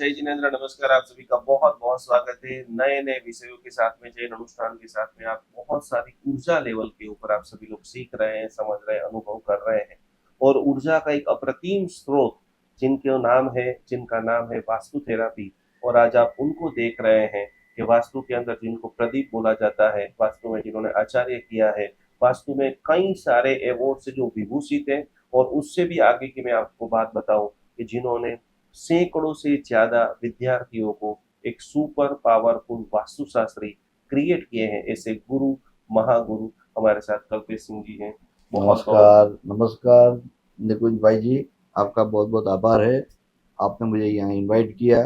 जय जिनेन्द्र, नमस्कार। आप सभी का बहुत बहुत स्वागत है नए नए विषयों के साथ में, जैन अनुष्ठान के साथ में। आप बहुत सारी ऊर्जा लेवल के ऊपर आप सभी लोग सीख रहे हैं, समझ रहे हैं, अनुभव कर रहे हैं। और ऊर्जा का एक अप्रतिम स्रोत जिनका नाम है वास्तु थेरापी। और आज आप उनको देख रहे हैं कि वास्तु के अंदर जिनको प्रदीप बोला जाता है, वास्तु में जिन्होंने आचार्य किया है, वास्तु में कई सारे अवार्ड से जो विभूषित है। और उससे भी आगे की मैं आपको बात बताऊं कि जिन्होंने सैकड़ों से ज्यादा विद्यार्थियों को एक सुपर पावरफुल वास्तुशास्त्री क्रिएट किए हैं, ऐसे गुरु महागुरु हमारे साथ कल्पेश सिंह जी हैं। बहुत बहुत नमस्कार नमस्कार निकुंज भाई जी। आपका बहुत बहुत आभार है। आपने मुझे यहाँ इनवाइट किया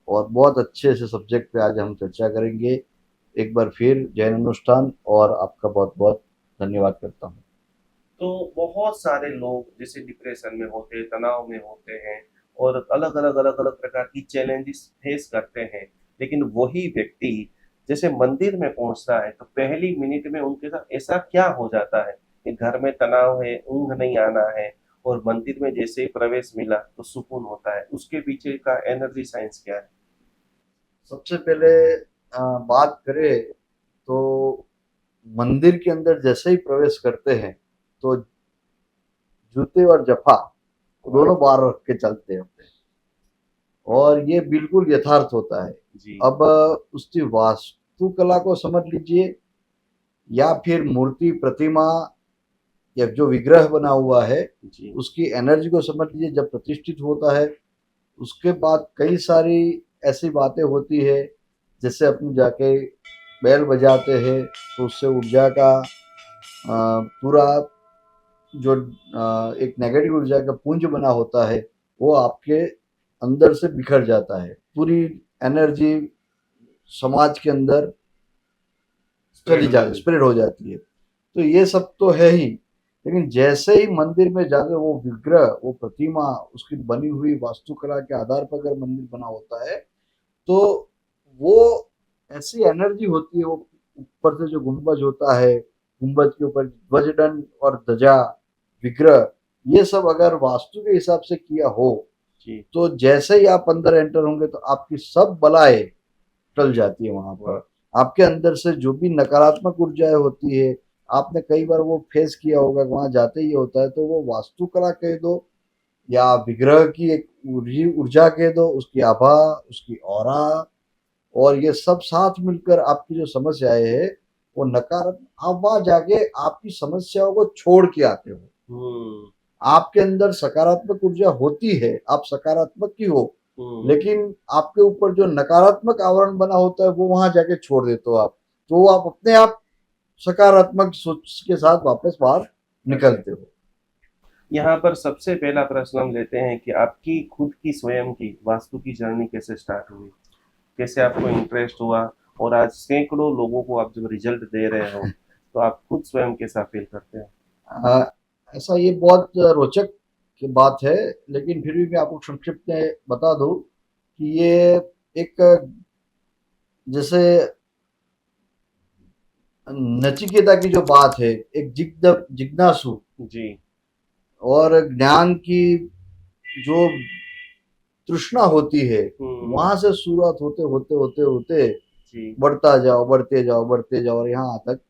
और बहुत अच्छे से सब्जेक्ट पे आज हम चर्चा करेंगे। एक बार फिर जैन अनुष्ठान और आपका बहुत बहुत धन्यवाद करता हूँ। तो बहुत सारे लोग जैसे डिप्रेशन में होते हैं, तनाव में होते हैं, और अलग अलग प्रकार की चैलेंजेस फेस करते हैं। लेकिन वही व्यक्ति जैसे मंदिर में पहुंचता है तो पहली मिनट में उनके साथ ऐसा क्या हो जाता है कि घर में तनाव है, ऊंघ नहीं आना है, और मंदिर में जैसे ही प्रवेश मिला तो सुकून होता है। उसके पीछे का एनर्जी साइंस क्या है? सबसे पहले बात करें तो मंदिर के अंदर जैसे ही प्रवेश करते हैं तो जूते और जफा दोनों बाहर रख के चलते हैं अपने। और ये बिल्कुल यथार्थ होता है। जी। अब उसकी वास्तुकला को समझ लीजिए या फिर मूर्ति प्रतिमा या जो विग्रह बना हुआ है जी। उसकी एनर्जी को समझ लीजिए। जब प्रतिष्ठित होता है उसके बाद कई सारी ऐसी बातें होती है, जैसे अपने जाके बैल बजाते हैं तो उससे ऊर्जा का पूरा जो एक नेगेटिव ऊर्जा का पुंज बना होता है वो आपके अंदर से बिखर जाता है। पूरी एनर्जी समाज के अंदर स्प्रेड हो जाती स्प्रेड हो जाती है। तो ये सब तो है ही, लेकिन जैसे ही मंदिर में जाकर वो विग्रह वो प्रतिमा उसकी बनी हुई वास्तुकला के आधार पर अगर मंदिर बना होता है तो वो ऐसी एनर्जी होती है। वो ऊपर से जो गुंबज होता है, गुंबज के ऊपर ध्वजदंड और ध्वजा विग्रह, ये सब अगर वास्तु के हिसाब से किया हो जी। तो जैसे ही आप अंदर एंटर होंगे तो आपकी सब बलाएं टल जाती है वहां वाह। पर। आपके अंदर से जो भी नकारात्मक ऊर्जाएं होती है, आपने कई बार वो फेस किया होगा, वहां जाते ही होता है। तो वो वास्तुकला कह दो या विग्रह की एक ऊर्जा कह दो, उसकी आभा, उसकी ऑरा, और ये सब साथ मिलकर आपकी जो समस्याएं है वो नकारात्मक, आप वहां जाके आपकी समस्याओं को छोड़ के आते हो। हम्म। आपके अंदर सकारात्मक ऊर्जा होती है, आप सकारात्मक ही हो, हम्म। लेकिन आपके ऊपर जो नकारात्मक आवरण बना होता है वो वहां जाके छोड़ देते हो आप। तो आप अपने आप सकारात्मक सोच के साथ वापस बाहर निकलते हो। यहाँ पर सबसे पहला प्रश्न हम लेते हैं कि आपकी खुद की स्वयं की वास्तु की जर्नी कैसे स्टार्ट हुई, कैसे आपको इंटरेस्ट हुआ, और आज सैकड़ों लोगों को आप जब रिजल्ट दे रहे हो तो आप खुद स्वयं कैसा फील करते हैं? आ, ऐसा ये बहुत रोचक की बात है, लेकिन फिर भी मैं आपको संक्षिप्त में बता दूं कि ये एक जैसे नचिकेता की जो बात है, एक जिज्ञासु जी। और ज्ञान की जो तृष्णा होती है, हम्म। वहां से शुरुआत होते होते होते होते जी। बढ़ता जाओ बढ़ते जाओ बढ़ते जाओ और यहाँ तक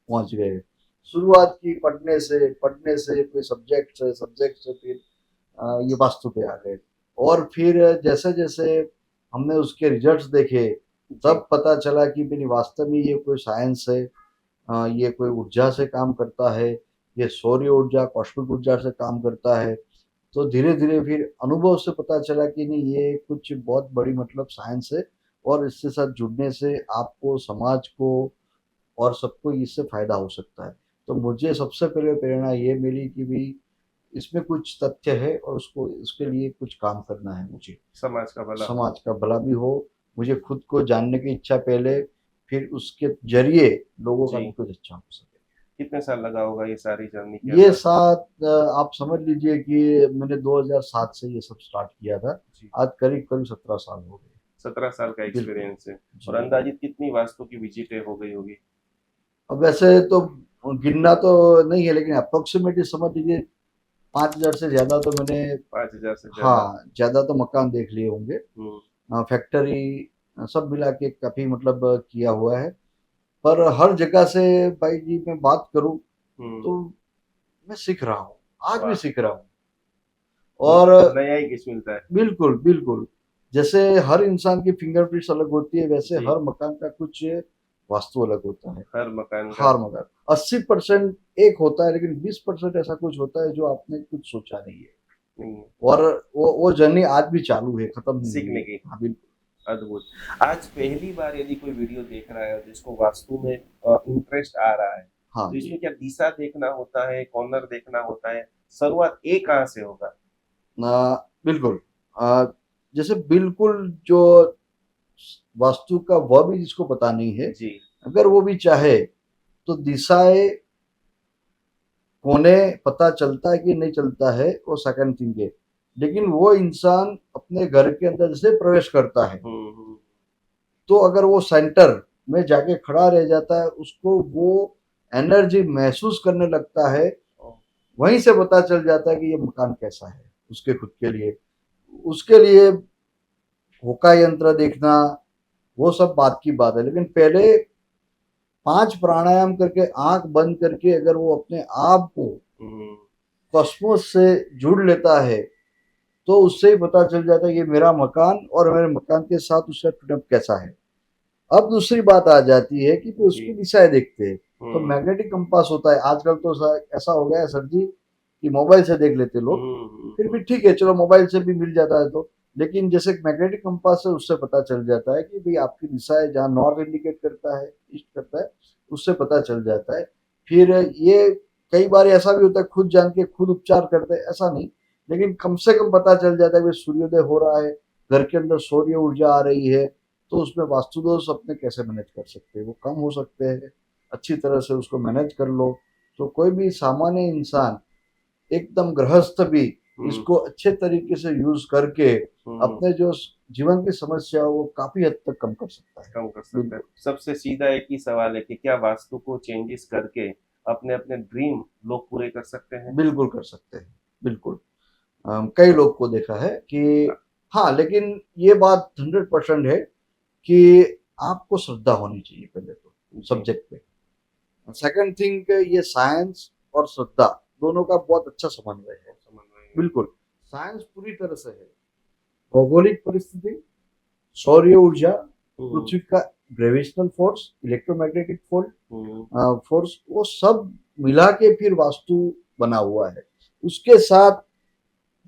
पहुंच गए। शुरुआत की पढ़ने से फिर सब्जेक्ट से फिर ये वास्तु पे आ गए। और फिर जैसे जैसे हमने उसके रिजल्ट्स देखे जी। तब पता चला कि मेरी वास्तव में ये कोई साइंस है, ये कोई ऊर्जा से काम करता है, ये सौर्य ऊर्जा कॉस्मिक ऊर्जा से काम करता है। तो धीरे धीरे फिर अनुभव से पता चला कि नहीं, ये कुछ बहुत बड़ी मतलब साइंस है। और इसके साथ जुड़ने से आपको, समाज को और सबको इससे फायदा हो सकता है। तो मुझे सबसे पहले प्रेरणा ये मिली कि भाई इसमें कुछ तथ्य है और उसको इसके लिए कुछ काम करना है मुझे। समाज का भला हो। समाज का भला भी हो, मुझे खुद को जानने की इच्छा पहले, फिर उसके जरिए लोगों का भी जी। कुछ अच्छा हो सके। कितने साल लगा होगा ये सारी जर्नी के ये अंदर? साथ आप समझ लीजिए कि मैंने 2007 से ये सब स्टार्ट किया था। जी। आज करीब करीब 17 साल हो गए। 17 साल का बिल्कुल। एक्सपीरियंस है। और जी। अंदाजित कितनी वास्तु की विजिटें हो गई होगी? अब वैसे तो गिनना तो नहीं है, लेकिन अप्रोक्सीमेटली समझ लीजिए 5,000 से ज्यादा तो मैंने, 5,000 से ज्यादा? हाँ ज्यादा तो मकान देख लिए होंगे। हम्म। फैक्ट्री सब मिला के काफ़ी मतलब किया हुआ है। पर हर जगह से भाई जी मैं बात करूँ तो मैं सीख रहा हूँ, आज भी वाह, सीख रहा हूँ। रोज और नया ही कुछ मिलता है। बिल्कुल, बिल्कुल। जैसे हर इंसान की फिंगरप्रिंट्स अलग होती है, वैसे जी, हर मकान का कुछ वास्तु अलग होता है। हर मकान का। हर मकान 80% एक होता है, लेकिन 20% ऐसा कुछ होता है जो आपने कुछ सोचा नहीं है। नहीं है, और वो जर्नी आज भी चालू है, खत्म नहीं हुई सीखने है। की। हाँ, बिल्कुल। अद्भुत। आज पहली बार यदि कोई वीडियो देख रहा है जिसको वास्तु में इंटरेस्ट आ रहा है, हाँ तो जी। इसमें क्या दिशा देखना होता है, कॉर्नर देखना होता है, शुरुआत ए कहाँ से होगा? बिल्कुल। जैसे बिल्कुल जो वास्तु का वह भी जिसको पता नहीं है, जी। अगर वो भी चाहे तो दिशाएँ कोने पता चलता है कि नहीं चलता है वो सेकंड थिंग है। लेकिन वो इंसान अपने घर के अंदर जैसे प्रवेश करता है, हम्म। तो अगर वो सेंटर में जाके खड़ा रह जाता है, उसको वो एनर्जी महसूस करने लगता है, ओ, वहीं से पता चल जाता है कि ये मकान कैसा है उसके खुद के लिए। उसके लिए होका यंत्र देखना वो सब बात की बात है, लेकिन पहले 5 प्राणायाम करके आँख बंद करके अगर वो अपने आप को हम्म। कॉस्मोस से जुड़ लेता है, तो उससे ही पता चल जाता है कि मेरा मकान और मेरे मकान के साथ उसका टूटअप कैसा है। अब दूसरी बात आ जाती है कि फिर जी। उसकी दिशाएं देखते हैं। तो हम्म। मैग्नेटिक कंपास होता है आजकल, तो ऐसा हो गया है सर जी कि मोबाइल से देख लेते लोग। फिर भी ठीक है, चलो मोबाइल से भी मिल जाता है तो। लेकिन जैसे मैग्नेटिक कंपास है, उससे पता चल जाता है कि भाई आपकी दिशा है, जहाँ नॉर्थ इंडिकेट करता है, ईस्ट करता है, उससे पता चल जाता है। फिर ये कई बार ऐसा भी होता है खुद जान के खुद उपचार करते हैं, ऐसा नहीं, लेकिन कम से कम पता चल जाता है कि सूर्योदय हो रहा है, घर के अंदर सौर्य ऊर्जा आ रही है, तो उसमें वास्तु दोष अपने कैसे मैनेज कर सकते हैं, वो कम हो सकते हैं। अच्छी तरह से उसको मैनेज कर लो, तो कोई भी सामान्य इंसान, एकदम गृहस्थ भी हम्म। इसको अच्छे तरीके से यूज करके हम्म। अपने जो जीवन की समस्या है वो काफी हद तक कम कर सकता है। कम कर सकता है। बिल्कुल। सबसे सीधा एक ही सवाल है कि क्या वास्तु को चेंजेस करके अपने अपने ड्रीम लोग पूरे कर सकते हैं? बिल्कुल कर सकते हैं। बिल्कुल। कई लोग को देखा है कि हाँ, लेकिन ये बात 100% है कि आपको श्रद्धा होनी चाहिए पहले तो जी। सब्जेक्ट पे। सेकंड थिंग, ये साइंस और श्रद्धा दोनों का बहुत अच्छा समन्वय है। समझ रहे हैं। बिल्कुल। साइंस पूरी तरह से है, भौगोलिक परिस्थिति, सौर्य ऊर्जा, हम्म। पृथ्वी का ग्रेविटेशनल फोर्स, इलेक्ट्रोमैग्नेटिक हम्म। फोर्स, वो सब मिला के फिर वास्तु बना हुआ है। उसके साथ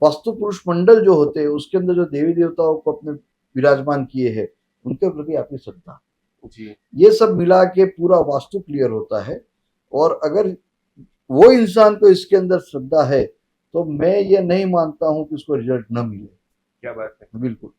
वास्तु पुरुष मंडल जो होते हैं, उसके अंदर जो देवी देवताओं को अपने विराजमान किए हैं, उनके प्रति आपकी श्रद्धा, जी। ये सब मिला के पूरा वास्तु क्लियर होता है। और अगर वो इंसान को इसके अंदर श्रद्धा है, तो मैं ये नहीं मानता हूं कि उसको रिजल्ट न मिले। क्या बात है। बिल्कुल।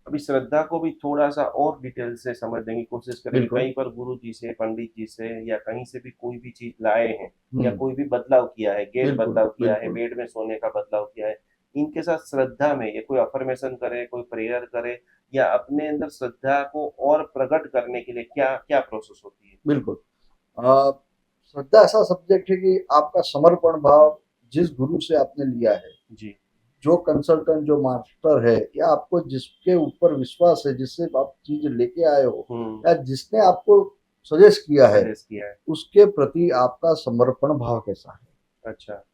अभी श्रद्धा को भी थोड़ा सा और डिटेल से समझने की कोशिश करेंगे। बिल्कुल। कहीं पर गुरु जी से, पंडित जी से या कहीं से भी कोई भी चीज लाए हैं या हम्म। कोई भी बदलाव किया है, गेट बिल्कुल। बदलाव किया है, बिल्कुल। बेड में सोने का बदलाव किया है, इनके साथ श्रद्धा में ये कोई अफर्मेशन करे, कोई प्रेयर करे या अपने अंदर श्रद्धा को और प्रकट करने के लिए क्या क्या प्रोसेस होती है? बिल्कुल। अ, श्रद्धा ऐसा सब्जेक्ट है कि आपका समर्पण भाव जिस गुरु से आपने लिया है, जी। जो कंसल्टेंट, जो मास्टर है, या आपको जिसके ऊपर विश्वास है, जिससे आप चीज लेके आए हो, या जिसने आपको सजेस्ट किया है, सजेस्ट किया है। उसके प्रति आपका समर्पण भाव कैसा है। अच्छा।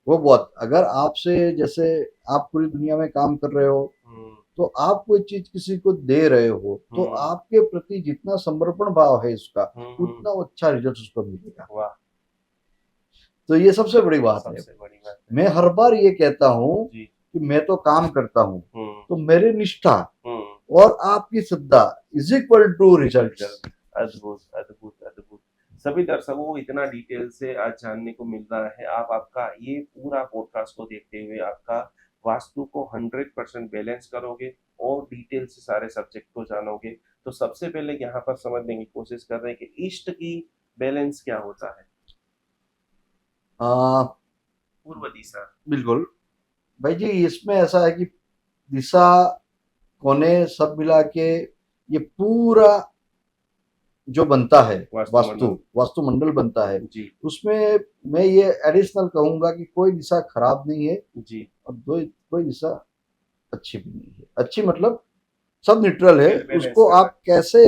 वो बहुत, अगर आपसे जैसे आप पूरी दुनिया में काम कर रहे हो, हम्म। तो आप कोई चीज किसी को दे रहे हो, तो हम्म। आपके प्रति जितना समर्पण भाव है इसका, हम्म। उतना अच्छा रिजल्ट उसको मिलेगा। वाह। तो ये सबसे बड़ी बात है। सबसे बड़ी बात है। मैं हर बार ये कहता हूँ जी। कि मैं तो काम करता हूँ, हम्म। तो मेरी निष्ठा हम्म। और आपकी श्रद्धा is equal to result. Result. अद्भुत, अद्भुत, अद्भुत। सभी दर्शकों को इतना डिटेल से आज जानने को मिल रहा है। आप आपका ये पूरा पॉडकास्ट को देखते हुए आपका वास्तु को 100% बैलेंस करोगे और डिटेल से सारे सब्जेक्ट को जानोगे। तो सबसे पहले यहाँ पर समझने की कोशिश कर रहे हैं कि ईस्ट की बैलेंस क्या होता है? आ, पूर्व दिशा। बिल्कुल। भाई जी, इसमें ऐसा है कि दिशा, कोने सब मिला के ये पूरा जो बनता है, वास्तु वास्तुमंडल। वास्तुमंडल बनता है, जी। उसमें मैं ये एडिशनल कहूंगा कि कोई दिशा खराब नहीं है जी। और दो कोई दिशा अच्छी भी नहीं है। अच्छी मतलब सब न्यूट्रल है। बैलेंस उसको कर आप कैसे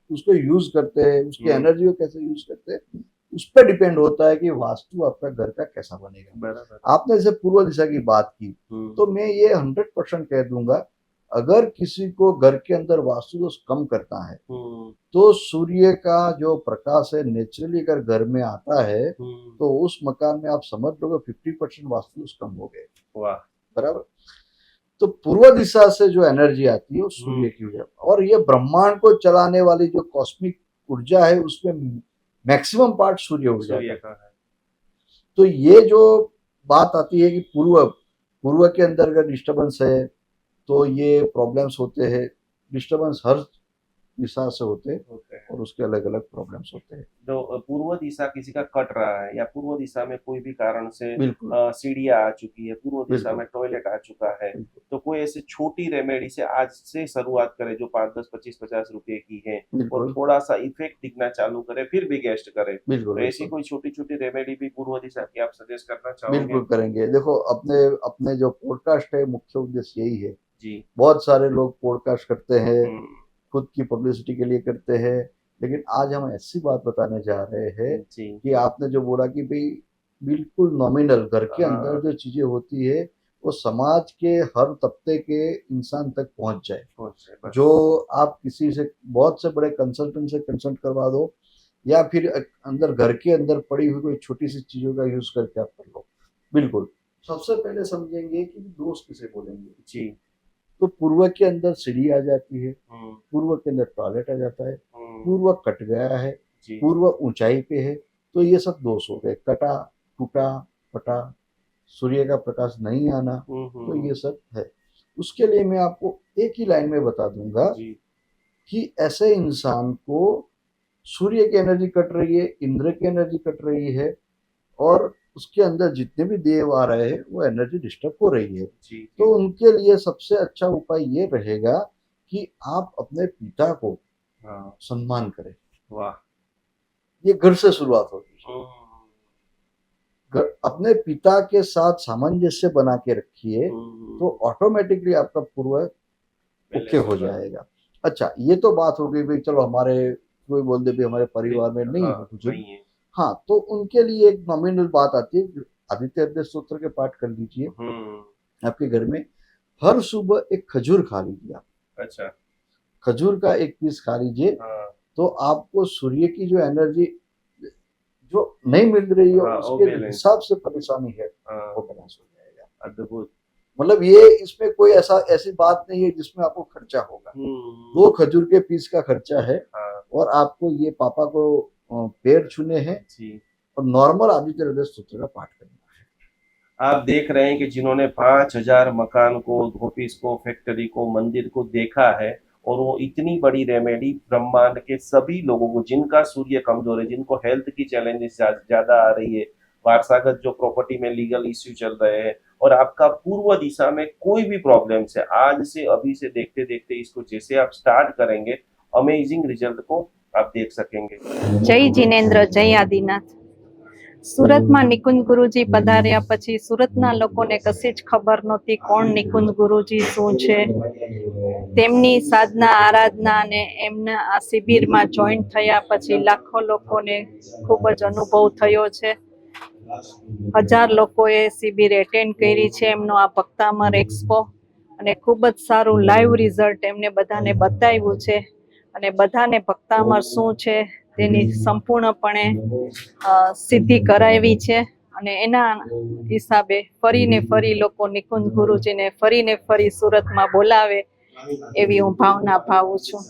उसको यूज करते हैं, उसकी हम्म, एनर्जी को कैसे यूज करते हैं, उस पर डिपेंड होता है कि वास्तु आपका घर का कैसा बनेगा। बराबर। आपने जैसे पूर्व दिशा की बात की, हम्म, तो मैं ये 100% कह दूंगा, अगर किसी को घर के अंदर वास्तु दोष कम करना है, हम्म, तो सूर्य का जो प्रकाश है नेचुरली अगर घर में आता है, हम्म, तो उस मकान में आप समझ लो 50% वास्तु दोष कम हो गए। वाह। बराबर। तो पूर्व दिशा से जो एनर्जी आती है वो सूर्य हम्म, की ऊर्जा, और ये ब्रह्मांड को चलाने वाली जो कॉस्मिक ऊर्जा है उसमें मैक्सिमम पार्ट सूर्य ऊर्जा सूर्य का। का है। तो ये जो बात आती है कि पूर्व पूर्व के अंदर अगर डिस्टर्बेंस है तो ये प्रॉब्लम्स होते हैं। डिस्टर्बेंस हर दिशा से होते हैं होते हैं। और उसके अलग अलग प्रॉब्लम्स होते हैं। जो पूर्व दिशा किसी का कट रहा है या पूर्व दिशा में कोई भी कारण से बिल्कुल सीढ़ियाँ आ चुकी है, पूर्व दिशा बिल्कुल में टॉयलेट आ चुका है, बिल्कुल तो कोई ऐसी छोटी रेमेडी से आज से शुरुआत करे जो 5, 10, 25, 50 रुपए की है और बिल्कुल थोड़ा सा इफेक्ट दिखना चालू करे फिर भी गेस्ट करे, बिल्कुल तो ऐसी बिल्कुल कोई छोटी छोटी रेमेडी भी पूर्व दिशा की आप सजेस्ट करना चाहोगे? बिल्कुल करेंगे। देखो, अपने अपने जो पॉडकास्ट है मुख्य उद्देश्य यही है। जी। बहुत सारे लोग पॉडकास्ट करते हैं, हम्म, खुद की पब्लिसिटी के लिए करते हैं, लेकिन आज हम ऐसी बात बताने जा रहे हैं जी। कि आपने जो बोला कि भाई बिल्कुल नॉमिनल घर के अंदर हाँ, जो चीजें होती है वो समाज के हर तबके के इंसान तक पहुंच जाए। पहुंच जाए बस। जो आप किसी से बहुत से बड़े कंसल्टेंट से कंसल्ट करवा दो, या फिर अंदर घर के अंदर पड़ी हुई कोई छोटी सी चीजों का यूज करके आप कर लो। बिल्कुल। सबसे पहले समझेंगे कि दोष किसे बोलेंगे। जी। तो पूर्व के अंदर सीढ़ी आ जाती है, हम्म, पूर्व के अंदर टॉयलेट आ जाता है, हम्म, पूर्व कट गया है, जी। पूर्व ऊंचाई पे है, तो ये सब दोष हो गए। कटा, टूटा, फटा, सूर्य का प्रकाश नहीं आना, तो ये सब है। उसके लिए मैं आपको एक ही लाइन में बता दूंगा जी। कि ऐसे इंसान को सूर्य की एनर्जी कट रही है, इंद्र की एनर्जी कट रही है, और उसके अंदर जितने भी देव आ रहे हैं वो एनर्जी डिस्टर्ब हो रही है। जी। तो जी। उनके लिए सबसे अच्छा उपाय ये रहेगा कि आप अपने पिता को हाँ। सम्मान करें। वाह। ये घर से शुरुआत होती है। हम्म, अपने पिता के साथ सामंजस्य बना के रखिए, हम्म, तो ऑटोमेटिकली आपका पूर्व ओके बैलेंस हो होगा। जाएगा। अच्छा, ये तो बात हो गई भाई, चलो हमारे कोई बोल दे भाई हमारे परिवार में नहीं है हाँ, बुजुर्ग। नहीं है। हाँ, तो उनके लिए एक नॉमिनल बात आती है, आदित्य हृदय स्तोत्र के पाठ कर लीजिए। हम्म। आपके घर में हर सुबह एक खजूर खा लीजिए आप। अच्छा। खजूर का एक पीस खा लीजिए, हाँ। तो आपको सूर्य की जो एनर्जी जो नहीं मिल रही है हाँ, वो उसके बैलेंस। हिसाब से परेशानी है, हाँ। वो बैलेंस हो जाएगा। अद्भुत। मतलब ये इसमें कोई ऐसी बात नहीं है जिसमें आपको खर्चा होगा। हम्म। 2 खजूर के पीस का खर्चा है, हाँ। और आपको ये पापा को पैर छूने हैं, जी। और नॉर्मल आदित्य हृदय स्तोत्र का पाठ करना आप देख रहे हैं कि जिन्होंने 5,000 मकान को, ऑफिस को, फैक्ट्री को, मंदिर को देखा है, और वो इतनी बड़ी रेमेडी ब्रह्मांड के सभी लोगों को, जिनका सूर्य कमजोर है, जिनको हेल्थ की चैलेंजेस ज्यादा आ रही है, वारसागत जो प्रॉपर्टी में लीगल इश्यू चल रहे हैं, और आपका पूर्व दिशा में कोई भी प्रॉब्लम है, आज से अभी से देखते देखते इसको जैसे आप स्टार्ट करेंगे, अमेजिंग रिजल्ट को आप देख सकेंगे। जय जिनेन्द्र, जय आदिनाथ। સુરતમાં નિકુંજ ગુરુજી પધાર્યા પછી સુરતના લોકોને કશી જ ખબર નહોતી કોણ નિકુંજ ગુરુજી શું છે. તેમની સાધના આરાધના અને એમના આ શિબિરમાં જોઈન થયા પછી લાખો લોકોને ખૂબ જ અનુભવ થયો છે. 1000 લોકોએ શિબિર એટેન્ડ કરી છે. એમનો આ ભક્તામર એક્સપો, અને ખૂબ જ સારું લાઈવ રિઝલ્ટ એમને બધાને બતાવ્યું છે, અને બધાને ભક્તામર શું છે તેની સંપૂર્ણપણે સિદ્ધિ કરાવી છે. અને એના હિસાબે ફરીને ફરી લોકો નિકુંજ ગુરુજીને ફરીને ફરી સુરતમાં બોલાવે એવી હું ભાવના ભાવું છું.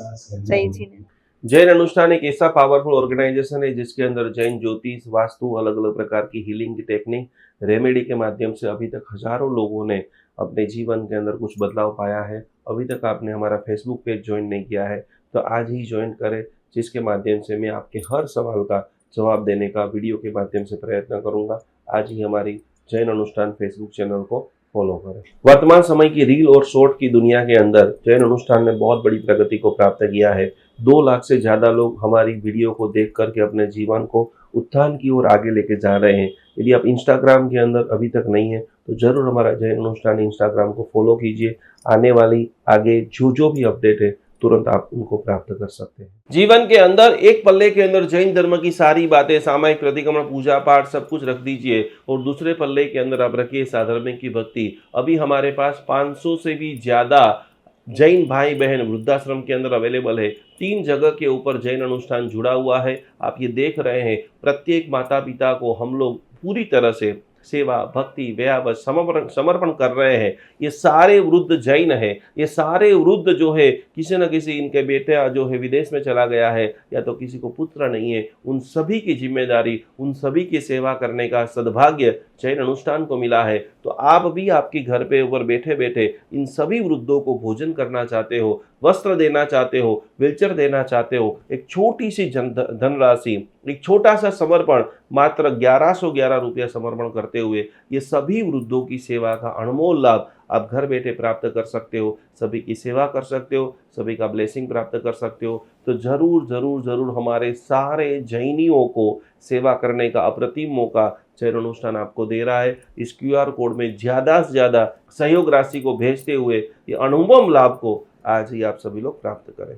જય જીને। जैन अनुष्ठान एक ऐसा पावरफुल ऑर्गेनाइजेशन है जिसके अंदर जैन ज्योतिष, वास्तु, अलग अलग प्रकार की हीलिंग की टेक्निक, रेमेडी के माध्यम से अभी तक हजारों लोगों ने अपने जीवन के अंदर कुछ बदलाव पाया है। अभी तक आपने हमारा फेसबुक पेज ज्वाइन नहीं किया है तो आज ही ज्वाइन करें, जिसके माध्यम से मैं आपके हर सवाल का जवाब देने का वीडियो के माध्यम से प्रयत्न करूंगा। आज ही हमारी जैन अनुष्ठान फेसबुक चैनल को फॉलो करें। वर्तमान समय की रील और शॉर्ट की दुनिया के अंदर जैन अनुष्ठान ने बहुत बड़ी प्रगति को प्राप्त किया है। 2 लाख से ज़्यादा लोग हमारी वीडियो को देख करके अपने जीवन को उत्थान की ओर आगे लेके जा रहे हैं। यदि आप इंस्टाग्राम के अंदर अभी तक नहीं है तो जरूर हमारा जैन अनुष्ठान इंस्टाग्राम को फॉलो कीजिए। आने वाली आगे जो भी अपडेट है तुरंत आप उनको प्राप्त कर सकते हैं। जीवन के अंदर एक पल्ले के अंदर जैन धर्म की सारी बातें, सामायिक प्रतिक्रमण, पूजा पाठ सब कुछ रख दीजिए और दूसरे पल्ले के अंदर आप रखिए साधर्मिक की भक्ति। अभी हमारे पास 500 से भी ज्यादा जैन भाई बहन वृद्धाश्रम के अंदर अवेलेबल है। 3 जगह के ऊपर जैन अनुष्ठान जुड़ा हुआ है। आप ये देख रहे हैं, प्रत्येक माता पिता को हम लोग पूरी तरह से सेवा, भक्ति, व्यावस समर्पण कर रहे हैं। ये सारे वृद्ध जैन है, ये सारे वृद्ध जो है किसी न किसी इनके बेटा जो है विदेश में चला गया है या तो किसी को पुत्र नहीं है, उन सभी की जिम्मेदारी, उन सभी की सेवा करने का सद्भाग्य जैन अनुष्ठान को मिला है। तो आप भी आपके घर पे ऊपर बैठे बैठे इन सभी वृद्धों को भोजन करना चाहते हो, वस्त्र देना चाहते हो, व्हीलचेयर देना चाहते हो, एक छोटी सी धनराशि, एक छोटा सा समर्पण, मात्र 1111 रुपया समर्पण करते हुए ये सभी वृद्धों की सेवा का अनमोल लाभ आप घर बैठे प्राप्त कर सकते हो। सभी की सेवा कर सकते हो, सभी का ब्लेसिंग प्राप्त कर सकते हो। तो जरूर जरूर जरूर हमारे सारे जैनियों को सेवा करने का अप्रतिम मौका जैन अनुष्ठान आपको दे रहा है। इस QR कोड में ज़्यादा से ज़्यादा सहयोग राशि को भेजते हुए ये अनुभव लाभ को आज ही आप सभी लोग प्राप्त करें।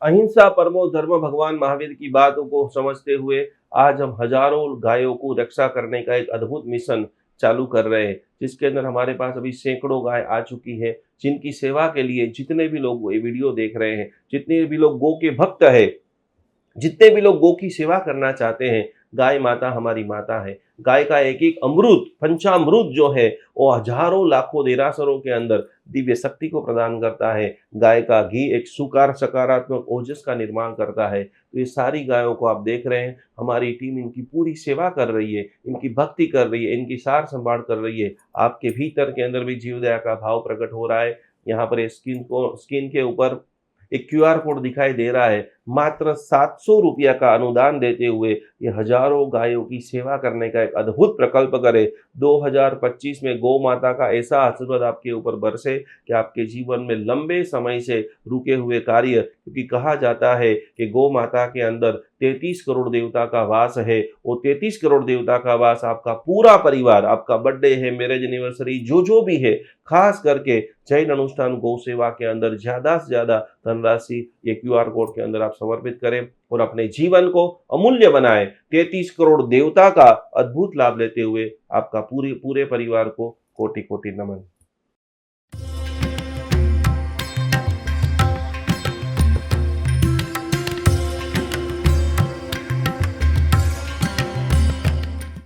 अहिंसा परमो धर्म भगवान महावीर की बातों को समझते हुए आज हम हजारों गायों को रक्षा करने का एक अद्भुत मिशन चालू कर रहे हैं, जिसके अंदर हमारे पास अभी सैकड़ों गाय आ चुकी है, जिनकी सेवा के लिए जितने भी लोग ये वीडियो देख रहे हैं, जितने भी लोग गो के भक्त है, जितने भी लोग गो की सेवा करना चाहते हैं, गाय माता हमारी माता है। गाय का एक एक अमृत, पंचामृत जो है वो हजारों लाखों देरासरों के अंदर दिव्य शक्ति को प्रदान करता है। गाय का घी एक सकारात्मक ओजस का निर्माण करता है। तो ये सारी गायों को आप देख रहे हैं, हमारी टीम इनकी पूरी सेवा कर रही है, इनकी भक्ति कर रही है, इनकी सार संभाल कर रही है। आपके भीतर के अंदर भी जीव दया का भाव प्रकट हो रहा है। यहाँ पर स्क्रीन के ऊपर एक QR कोड दिखाई दे रहा है। मात्र 700 रुपया का अनुदान देते हुए ये हजारों गायों की सेवा करने का एक अद्भुत प्रकल्प करे। 2025 में गौ माता का ऐसा आशीर्वाद आपके ऊपर बरसे कि आपके जीवन में लंबे समय से रुके हुए कार्य, क्योंकि कहा जाता है कि गौ माता के अंदर 33 करोड़ देवता का वास है। वो 33 करोड़ देवता का वास आपका पूरा परिवार, आपका बर्थडे है, मैरिज एनिवर्सरी, जो भी है, खास करके जैन अनुष्ठान गौ सेवा के अंदर ज्यादा से ज्यादा धनराशि ये QR कोड के अंदर आप समर्पित करें और अपने जीवन को अमूल्य बनाएं। 33 करोड़ देवता का अद्भुत लाभ लेते हुए आपका पूरे परिवार को कोटि कोटि नमन।